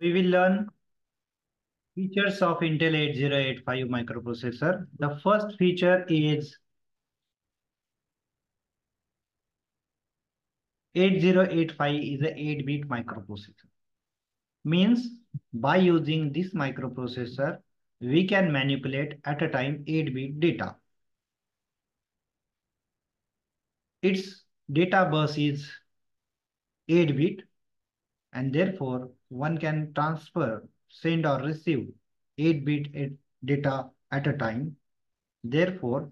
We will learn features of Intel 8085 microprocessor. The first feature is 8085 is a 8-bit microprocessor. Means by using this microprocessor, we can manipulate at a time 8-bit data. Its data bus is 8-bit and therefore one can transfer, send or receive 8-bit data at a time. Therefore,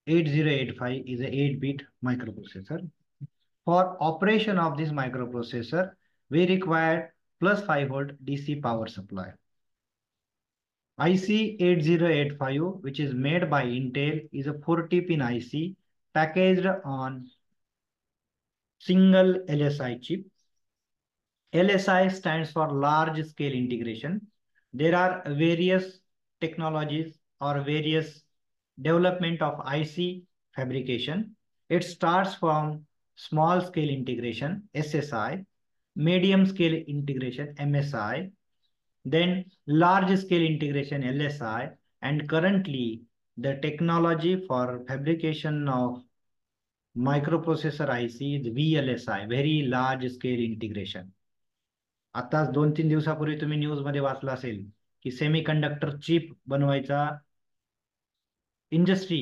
8085 is a 8-bit microprocessor. For operation of this microprocessor, we require plus 5 volt DC power supply. IC 8085, which is made by Intel, is a 40-pin IC packaged on single LSI chip. LSI stands for large scale integration. There are various technologies or various development of IC fabrication. It starts from small scale integration, SSI, medium scale integration, MSI, then large scale integration, LSI, and currently the technology for fabrication of microprocessor IC is VLSI, very large scale integration. आता 2-3 दिवसापूर्वी तुम्ही news मध्ये वाचलं असेल की semiconductor chip बनवायचा industry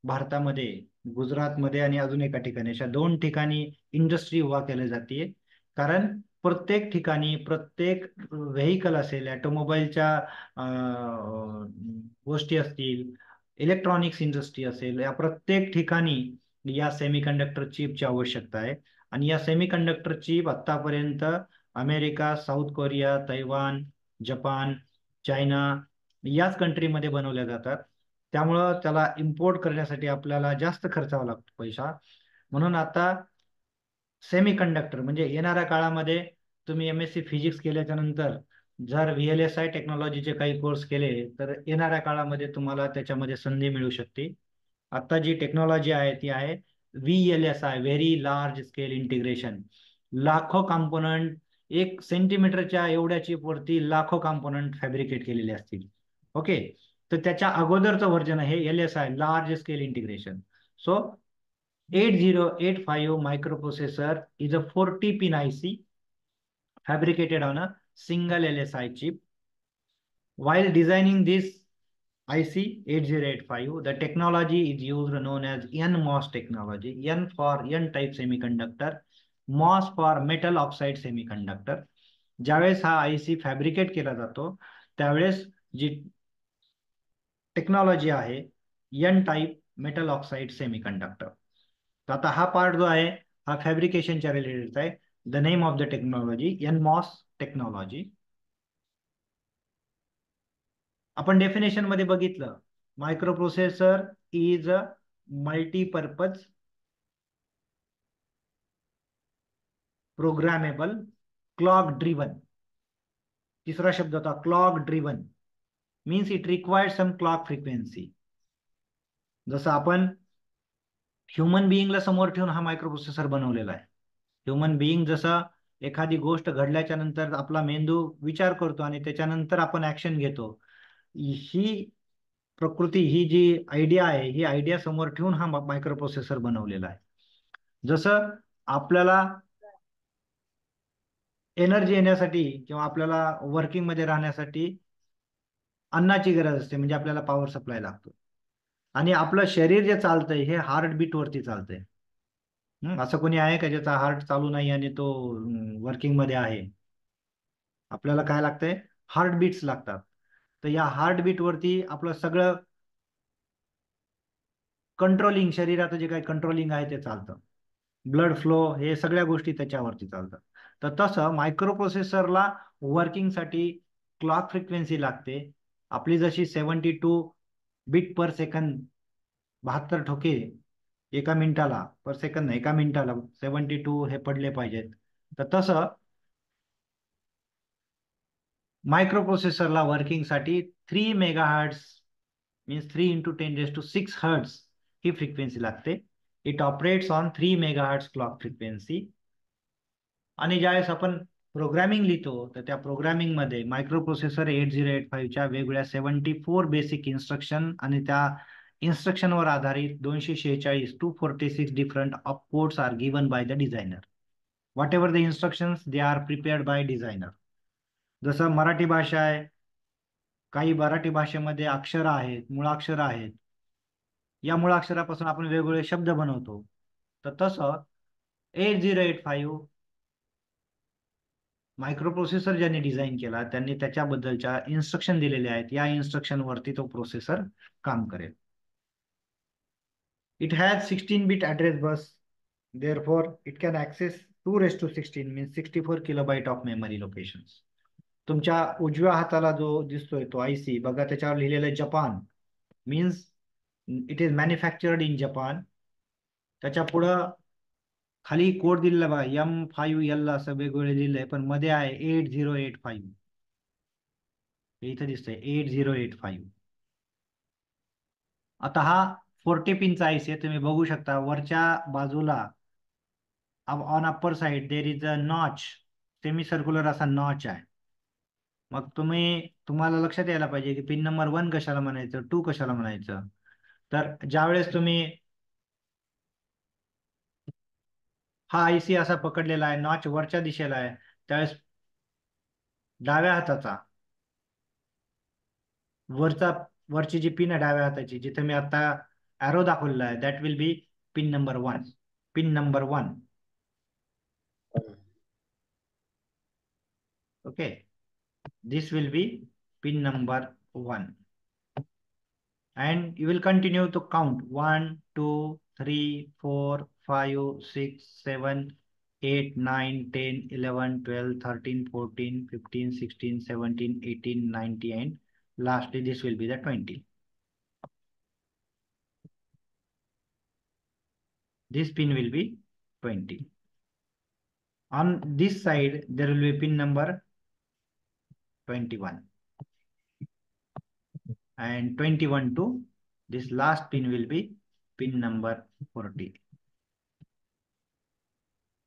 भारतामध्ये, गुजरातमध्ये आणि अजून एका ठिकाणी, अशा 2 ठिकाणी इंडस्ट्री उभा केली जाते. कारण प्रत्येक ठिकाणी प्रत्येक व्हेकल असेल, ऑटोमोबाईलच्या गोष्टी असतील, इलेक्ट्रॉनिक्स इंडस्ट्री असेल, या प्रत्येक ठिकाणी या सेमीकंडक्टर चिपची आवश्यकता आहे. आणि या सेमीकंडक्टर चिप आतापर्यंत America, south Korea, Taiwan, Japan, China याच कंट्रीमध्ये बनवल्या जातात. त्यामुळं त्याला इम्पोर्ट करण्यासाठी आपल्याला जास्त खर्चावा लागतो पैसा. म्हणून आता सेमीकंडक्टर म्हणजे येणाऱ्या काळामध्ये तुम्ही MSc फिजिक्स केल्याच्या नंतर जर VLSI टेक्नॉलॉजीचे काही कोर्स केले तर येणाऱ्या काळामध्ये तुम्हाला त्याच्यामध्ये संधी मिळू शकते. आता जी टेक्नॉलॉजी आहे ती आहे VLSI, very large scale integration. लाखो कॉम्पोनंट, 1 सेंटीमीटरच्या एवढ्या चिपवरती लाखो कॉम्पोनंट फॅब्रिकेट केलेले असतील. ओके, तर त्याच्या अगोदरचं व्हर्जन आहे LSI, large scale integration. So 8085 microprocessor is a 40-pin IC fabricated on a single LSI chip. While designing this IC 8085, the technology is used known as NMOS technology. N for N-type semiconductor, MOS for metal oxide semiconductor. ज्यावेळेस हा IC fabricate केला जातो त्यावेळेस जी technology आहे N-type metal oxide semiconductor. तर आता हा part जो आहे हा फॅब्रिकेशनच्या रिलेटेड आहे. The name of the technology NMOS technology. आपण डेफिनेशन मध्ये बघितलं, microprocessor is a multipurpose programmable clock driven. तिसरा शब्द होता clock driven, means it required some clock frequency. जसं आपण ह्युमन बिईंगला समोर ठेवून हा मायक्रोप्रोसेसर बनवलेला आहे. ह्युमन बिईंग जसं एखादी गोष्ट घडल्याच्या नंतर आपला मेंदू विचार करतो आणि त्याच्यानंतर आपण ऍक्शन घेतो, ही प्रकृती, ही जी आयडिया आहे, ही आयडिया समोर ठेवून हा मायक्रोप्रोसेसर बनवलेला आहे. जसं आपल्याला एनर्जी येण्यासाठी किंवा आपल्याला वर्किंग मध्ये राहण्यासाठी अन्नाची गरज असते, म्हणजे आपल्याला पॉवर सप्लाय लागतो. आणि आपलं शरीर जे चालतंय हे हार्टबीट वरती चालतंय. असं कोणी आहे का ज्याचा हार्ट चालू नाही आणि तो वर्किंग मध्ये आहे? आपल्याला काय लागतंय? हार्टबीट्स लागतात. तर या हार्टबीट वरती आपलं सगळं कंट्रोलिंग, शरीराचं जे काही कंट्रोलिंग आहे ते चालतं. ब्लड फ्लो, हे सगळ्या गोष्टी त्याच्यावरती चालतात. तर तसं मायक्रोप्रोसेसरला वर्किंगसाठी क्लॉक फ्रिक्वेन्सी लागते. आपली जशी 72 बीट पर सेकंद, 72 ठोके एका मिनिटाला, पर सेकंद नाही, एका मिनिटाला 72 हे पडले पाहिजेत. तर तसं मायक्रोप्रोसेसरला वर्किंगसाठी 3 मेगाहर्ट्ज मीन्स 3 × 10⁶ हर्ट्ज ही फ्रिक्वेन्सी लागते. It operates on 3 megahertz clock frequency. आणि ज्यावेळेस आपण प्रोग्रामिंग लिहितो तर त्या प्रोग्रामिंग मध्ये मायक्रो प्रोसेसर 8085च्या वेगवेगळ्या 74 बेसिक इन्स्ट्रक्शन आणि त्या इन्स्ट्रक्शनवर आधारित 246 two 46 different op codes are given by the designer. Whatever the instructions they are prepared by designer. जसं मराठी भाषा आहे, काही मराठी भाषेमध्ये अक्षर आहेत, मुळाक्षर आहेत. या मुळाक्षरापासून आपण वेगवेगळे शब्द बनवतो. तर तसं 8085 मायक्रो प्रोसेसर ज्यांनी डिझाईन केला त्यांनी त्याच्याबद्दलच्या इन्स्ट्रक्शन दिलेल्या आहेत. या इन्स्ट्रक्शन वरती तो प्रोसेसर काम करेल. It has 16 bit address bus. therefore it can access 2 to 16 means 64 kilobyte of memory locations. तुमच्या उजव्या हाताला जो दिसतोय तो आयसी बघा, त्याच्यावर लिहिलेलं आहे Japan. Means it is manufactured in Japan. त्याच्या पुढं खाली कोड दिलेला बघा, M5L असं वेगवेगळे लिहिलंय, पण मध्ये आहे 8085. हे इथं दिसतंय 8085. आता हा 40 पिनचा आयसी आहे. तुम्ही बघू शकता वरच्या बाजूला on upper side there is a notch, semi circular असा नॉच आहे. मग तुम्हाला लक्षात यायला पाहिजे की पिन नंबर 1 कशाला म्हणायचं, 2 कशाला म्हणायचं. तर ज्यावेळेस तुम्ही हा आयसी असा पकडलेला आहे, नॉच वरच्या दिशेला आहे, त्यावेळेस डाव्या हाताचा वरची जी पिन आहे डाव्या हाताची, जिथे मी आता ॲरो दाखवलेला आहे, that will be pin number 1. Pin number 1. Okay, this will be pin number 1, and you will continue to count 1 2 3 4 5 6 7 8 9 10 11 12 13 14 15 16 17 18 19, and lastly this will be the 20. This pin will be 20. On this side there will be pin number 21, and 21 to this last pin will be pin number 40.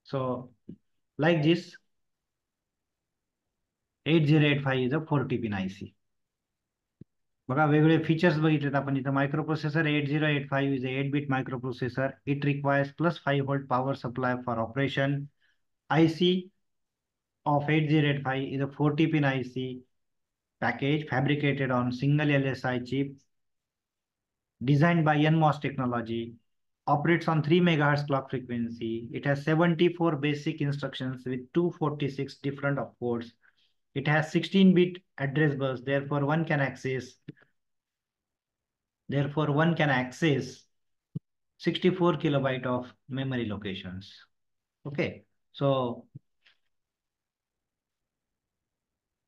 So like this, 8085 is a 40 pin IC. बघा वेगवेगळे features बघितलेत आपण इथं. Micro processor 8085 is a 8-bit microprocessor. It requires +5 volt power supply for operation. IC of 8085 is a 40 pin IC package fabricated on single LSI chip, designed by NMOS technology, operates on 3 MHz clock frequency. It has 74 basic instructions with 246 different opcodes. It has 16-bit address bus, therefore one can access 64 kilobyte of memory locations. Okay, so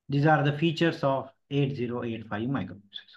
these are the features of 8085 microprocessor.